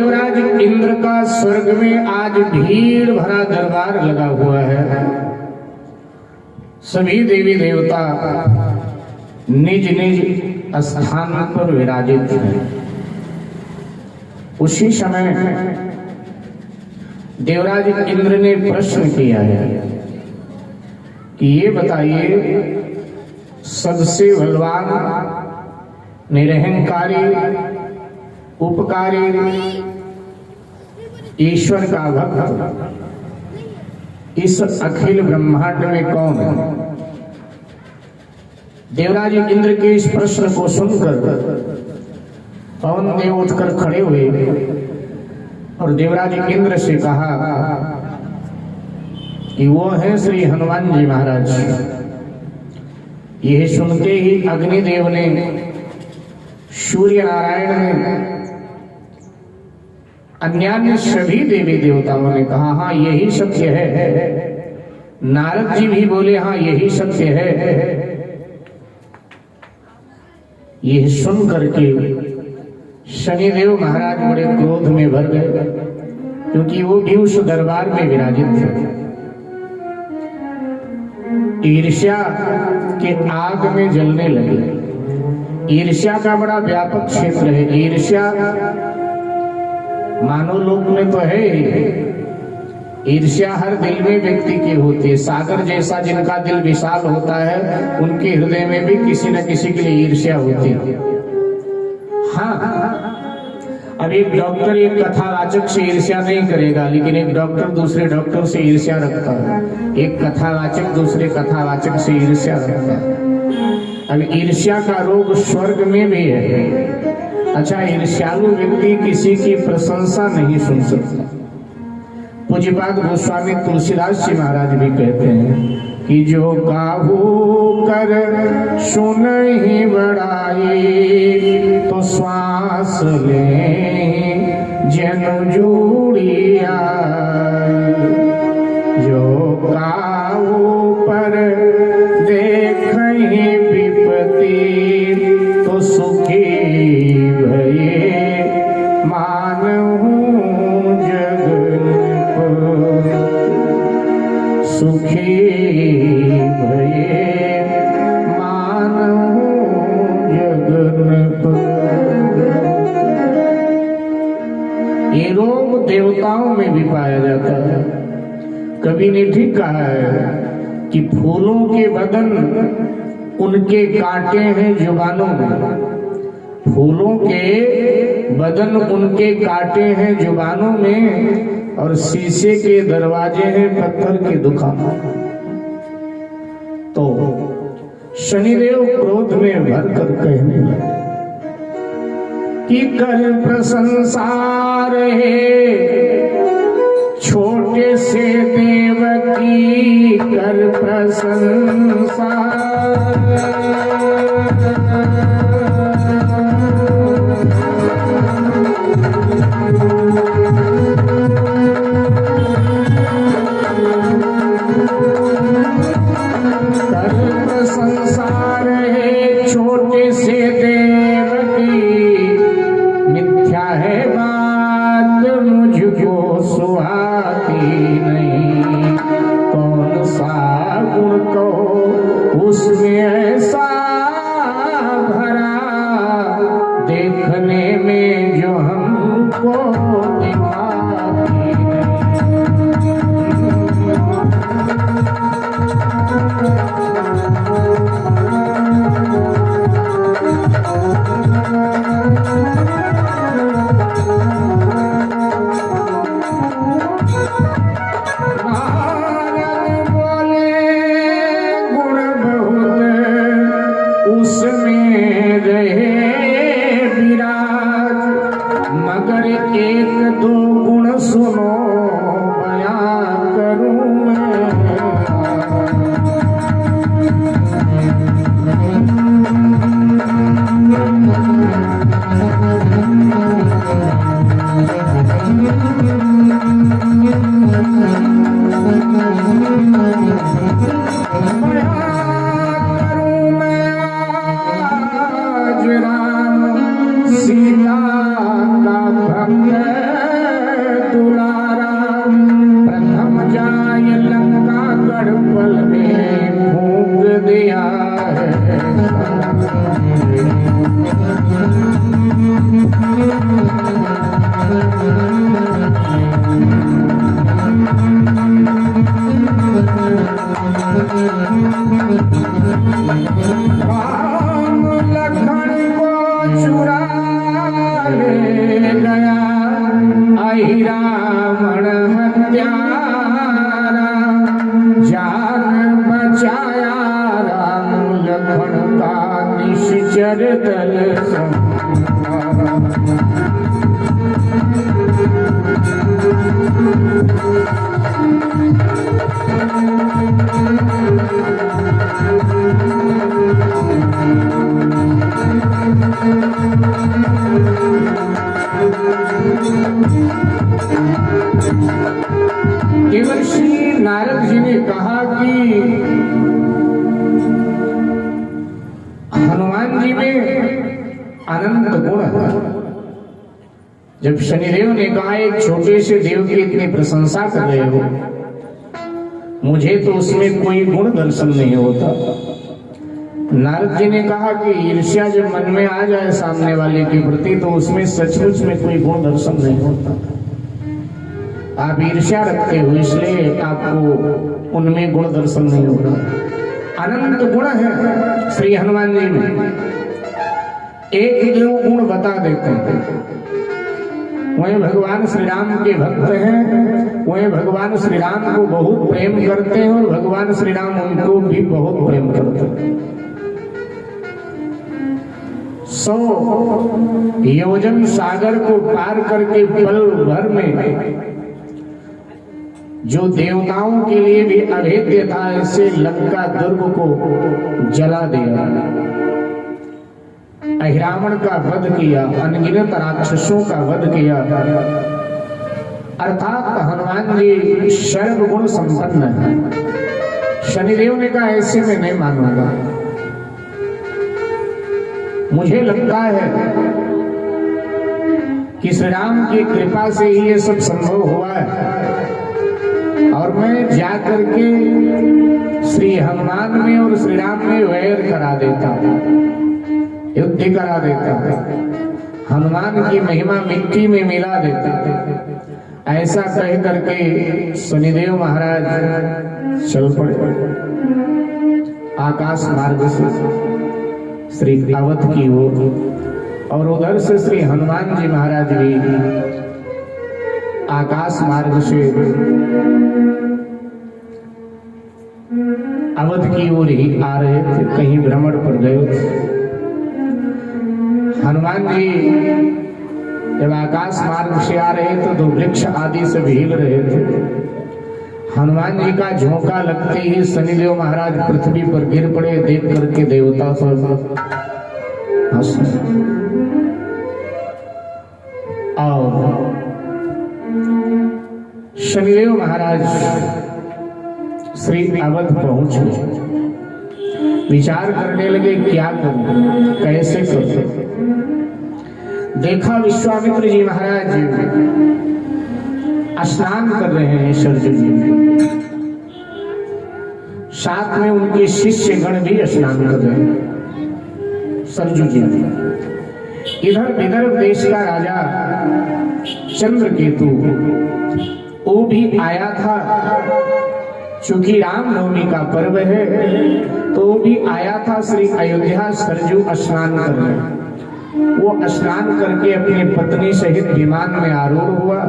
देवराज इंद्र का स्वर्ग में आज भीड़ भरा दरबार लगा हुआ है। सभी देवी देवता निज निज स्थान पर विराजित हैं। उसी समय देवराज इंद्र ने प्रश्न किया है कि ये बताइए, सबसे बलवान, निरहंकारी, उपकारी, ईश्वर का भक्त इस अखिल ब्रह्मांड में कौन है? देवराज इंद्र के इस प्रश्न को सुनकर पवन देव उठकर खड़े हुए और देवराज इंद्र से कहा कि वो है श्री हनुमान जी महाराज। यह सुनते ही अग्निदेव ने, सूर्य नारायण ने, अन्य सभी देवी देवताओं ने कहा हाँ यही सत्य है। नारद जी भी बोले हाँ यही सत्य है। यह सुन करके शनिदेव महाराज बड़े क्रोध में भर गए, क्योंकि वो भी उस दरबार में विराजित थे। ईर्ष्या के आग में जलने लगे। ईर्ष्या का बड़ा व्यापक क्षेत्र है। ईर्ष्या मानव लोक में तो है। ईर्ष्या हर दिल में व्यक्ति की होती है। सागर जैसा जिनका दिल विशाल होता है, उनके हृदय में भी किसी न किसी के लिए ईर्ष्या होती है। हाँ, अब एक डॉक्टर एक कथावाचक से ईर्ष्या नहीं करेगा, लेकिन एक डॉक्टर दूसरे डॉक्टर से ईर्ष्या रखता है। एक कथावाचक दूसरे कथावाचक से ईर्ष्या रखता है। अब ईर्ष्या का रोग स्वर्ग में भी है। अच्छा, ईर्ष्यालु व्यक्ति किसी की प्रशंसा नहीं सुन सकता। पूज्यपाद गोस्वामी तुलसीदास जी महाराज भी कहते हैं कि जो काहू कर सुन ही बड़ाई, तो श्वास ले जन जुड़िया। जो काहू पर देख ही विपत्ति, तो सुखी भये मानहु जगन को। सुखी भये मानहु जगन को। ये रोग देवताओं में भी पाया जाता है। कवि ने ठीक कहा है कि फूलों के बदन उनके कांटे हैं जुबानों में। फूलों के बदन उनके कांटे हैं जुबानों में, और शीशे के दरवाजे हैं पत्थर के दुकानों। तो शनिदेव क्रोध में भरकर कहने लगे कि कर प्रशंसा रहे छोटे से देव की, कर प्रशंसा। रावण हत्यारा, जान बचाया राम लखन का निश्चर दल संहारा। देवर्षि नारद जी ने कहा कि हनुमान जी में अनंत गुण है। जब शनिदेव ने कहा एक छोटे से देव की इतनी प्रशंसा कर रहे हो, मुझे तो उसमें कोई गुण दर्शन नहीं होता। नारद जी ने कहा कि ईर्ष्या जब मन में आ जाए सामने वाले के प्रति तो उसमें सचमुच में कोई गुण दर्शन नहीं होता। आप ईर्ष्या रखते हो इसलिए आपको उनमें गुण दर्शन नहीं होता। अनंत गुण है श्री हनुमान जी में, एक दो गुण बता देते हैं। वही भगवान श्री राम के भक्त हैं, वही भगवान श्री राम को बहुत प्रेम करते हैं और भगवान श्री राम उनको भी बहुत प्रेम करते हैं। 100 योजन सागर को पार करके पल भर में जो देवताओं के लिए भी अभेद्य था ऐसे लंका दुर्ग को जला दिया, अहिरावण का वध किया, अनगिनत राक्षसों का वध किया। अर्थात हनुमान जी सर्वगुण संपन्न है। शनिदेव ने कहा ऐसे में नहीं मानूंगा, मुझे लगता है कि श्री राम की कृपा से ही ये सब संभव हुआ है और मैं जाकर के श्री हनुमान में और श्री राम में वैर करा देता हूं, युद्ध करा देता हूं, हनुमान की महिमा मिट्टी में मिला देता हूं। ऐसा कह करके शनिदेव महाराज चल पड़े आकाश मार्ग से श्री अवध की ओर, और उधर से श्री हनुमान जी महाराज भी आकाश मार्ग से अवध की ओर ही आ रहे थे, कहीं भ्रमण पर गए थे। हनुमान जी जब आकाश मार्ग से आ रहे थे तो वृक्ष आदि से भी हिल रहे थे। हनुमान जी का झोंका लगते ही शनिदेव महाराज पृथ्वी पर गिर पड़े। देख करके देवता सब हंस और शनिदेव महाराज श्री अवध पहुंच गए। विचार करने लगे क्या करूं, कैसे करूं। देखा विश्वामित्र जी महाराज स्नान कर रहे हैं सरजू जी, साथ में उनके शिष्य गण भी स्नान कर रहे हैं सरजू जी। इधर विदर्भ देश का राजा चंद्रकेतु वो भी आया था, चूंकि रामनवमी का पर्व है तो वो भी आया था श्री अयोध्या सरजू स्नान करने। वो स्नान करके अपनी पत्नी सहित विमान में आरूढ़ हुआ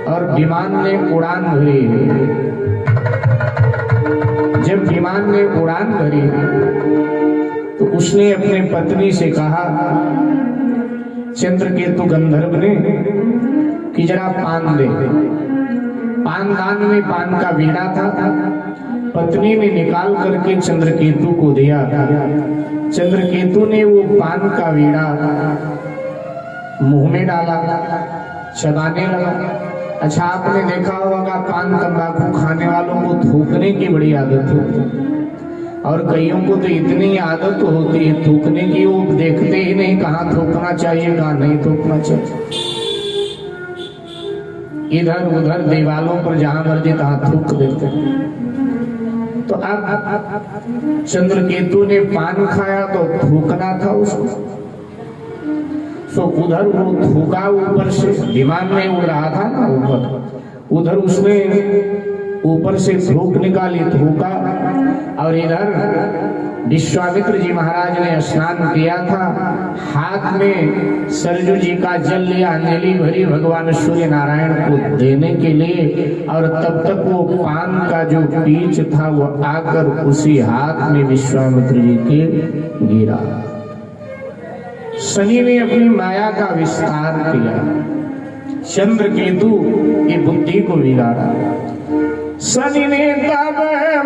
और विमान ने उड़ान भरी। जब विमान ने उड़ान भरी तो उसने अपने पत्नी से कहा, चंद्रकेतु गंधर्व ने, कि जरा पान दे। पान दान में पान का वीणा था, पत्नी ने निकाल करके चंद्रकेतु को दिया। चंद्रकेतु ने वो पान का वीणा मुंह में डाला, चबाने लगा। अच्छा, आपने देखा होगा पान तंबाकू खाने वालों को थूकने की बड़ी आदत होती है और कईयों को तो इतनी आदत होती है थूकने की, वो देखते ही नहीं कहाँ थूकना चाहिए कहाँ नहीं थूकना चाहिए। इधर उधर दीवालों पर जहां मर्जी तहां थूक देते हैं। तो अब चंद्रकेतु ने पान खाया तो थूकना था उसको, तो उधर वो थूका ऊपर से, विमान में उड़ रहा था ना ऊपर, उधर उसने ऊपर से थूक निकाली, थूका, और इधर विश्वामित्र जी महाराज ने स्नान किया था, हाथ में सरजू जी का जल लिया, अंजलि भरी भगवान सूर्य नारायण को देने के लिए, और तब तक वो पान का जो बीज था वो आकर उसी हाथ में विश्वामित्र जी के गिरा। शनि ने अपनी माया का विस्तार किया, चंद्रकेतु की बुद्धि को बिगाड़ा। शनि ने तब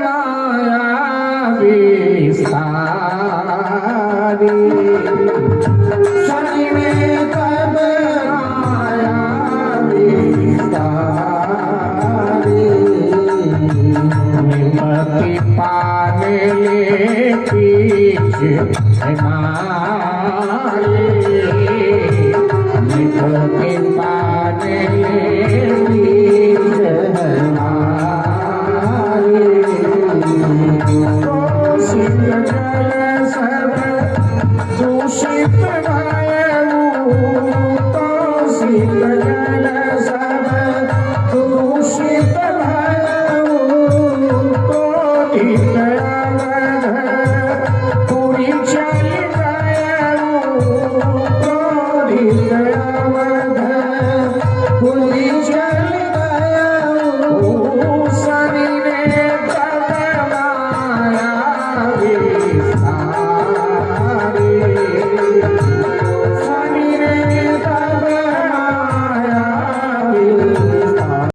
माया विस्तारी,